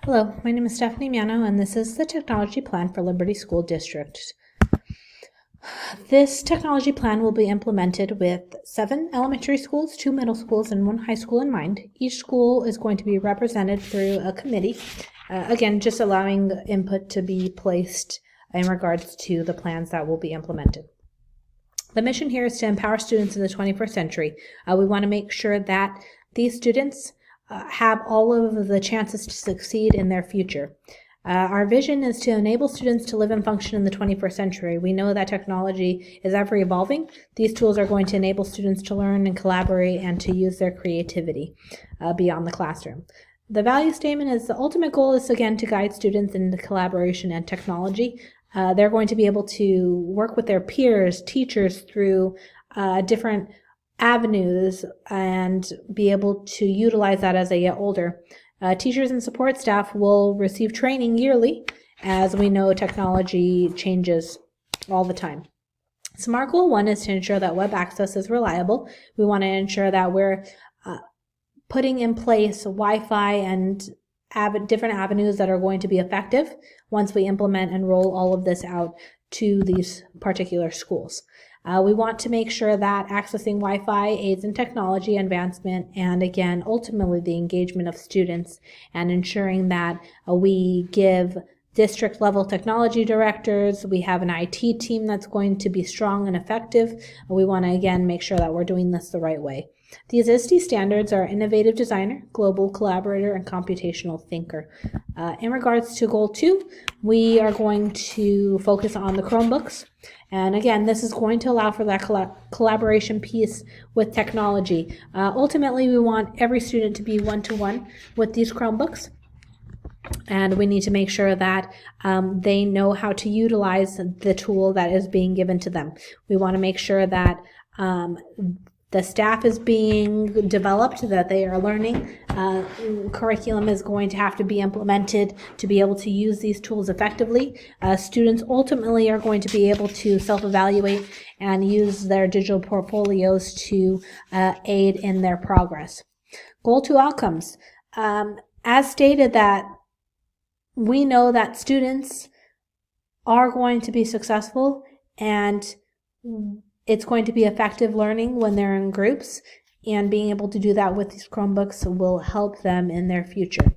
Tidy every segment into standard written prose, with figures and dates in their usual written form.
Hello, my name is Stephanie Miano, and this is the Technology Plan for Liberty School District. This technology plan will be implemented with 7 elementary schools, 2 middle schools, and 1 high school in mind. Each school is going to be represented through a committee, again, just allowing input to be placed in regards to the plans that will be implemented. The mission here is to empower students in the 21st century. We want to make sure that these students have all of the chances to succeed in their future. Our vision is to enable students to live and function in the 21st century. We know that technology is ever evolving. These tools are going to enable students to learn and collaborate and to use their creativity beyond the classroom. The value statement is the ultimate goal is, again, to guide students in the collaboration and technology. They're going to be able to work with their peers, teachers through different avenues and be able to utilize that as they get older. Teachers and support staff will receive training yearly, as we know technology changes all the time. SMART Goal 1 is to ensure that web access is reliable. We want to ensure that we're putting in place Wi-Fi and different avenues that are going to be effective once we implement and roll all of this out to these particular schools. We want to make sure that accessing Wi-Fi aids in technology advancement and, again, ultimately the engagement of students, and ensuring that we give district level technology directors, we have an IT team that's going to be strong and effective. We want to, again, make sure that we're doing this the right way. These ISTE standards are innovative designer, global collaborator, and computational thinker. In regards to Goal 2, we are going to focus on the Chromebooks. And again, this is going to allow for that collaboration piece with technology. Ultimately, we want every student to be one-to-one with these Chromebooks. And we need to make sure that they know how to utilize the tool that is being given to them. We want to make sure that the staff is being developed, that they are learning. Curriculum is going to have to be implemented to be able to use these tools effectively. Students ultimately are going to be able to self-evaluate and use their digital portfolios to aid in their progress. Goal 2 outcomes. As stated, that we know that students are going to be successful, and it's going to be effective learning when they're in groups, and being able to do that with these Chromebooks will help them in their future.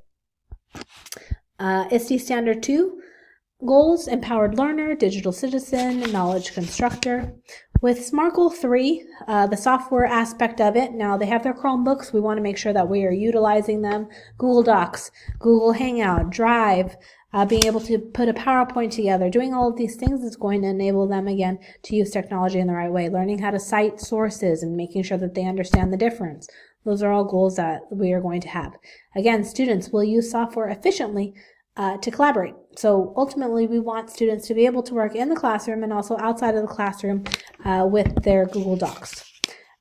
ISTE Standard 2 goals: empowered learner, digital citizen, knowledge constructor. With SMART Goal 3, the software aspect of it, now they have their Chromebooks. We want to make sure that we are utilizing them. Google Docs, Google Hangout, Drive, being able to put a PowerPoint together, doing all of these things is going to enable them, again, to use technology in the right way. Learning how to cite sources and making sure that they understand the difference. Those are all goals that we are going to have. Again, students will use software efficiently to collaborate. So ultimately, we want students to be able to work in the classroom and also outside of the classroom with their Google Docs.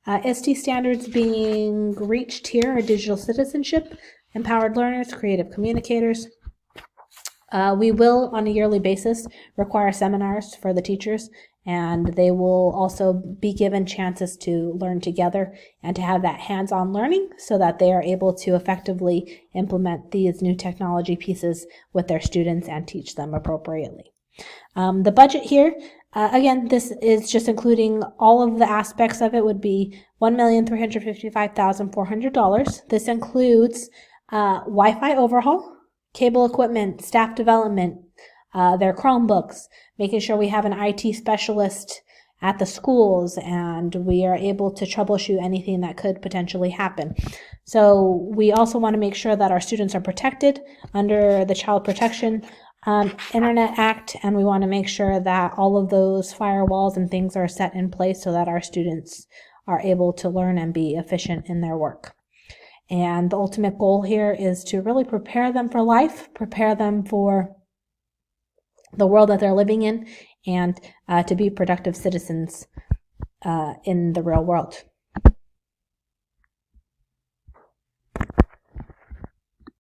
ISTE standards being reached here are digital citizenship, empowered learners, creative communicators. We will, on a yearly basis, require seminars for the teachers, and they will also be given chances to learn together and to have that hands-on learning so that they are able to effectively implement these new technology pieces with their students and teach them appropriately. The budget here, again, this is just including all of the aspects of it, would be $1,355,400. This includes Wi-Fi overhaul, cable equipment, staff development, their Chromebooks, making sure we have an IT specialist at the schools and we are able to troubleshoot anything that could potentially happen. So we also want to make sure that our students are protected under the Child Protection Internet Act, and we want to make sure that all of those firewalls and things are set in place so that our students are able to learn and be efficient in their work. And the ultimate goal here is to really prepare them for life, prepare them for the world that they're living in, and to be productive citizens in the real world.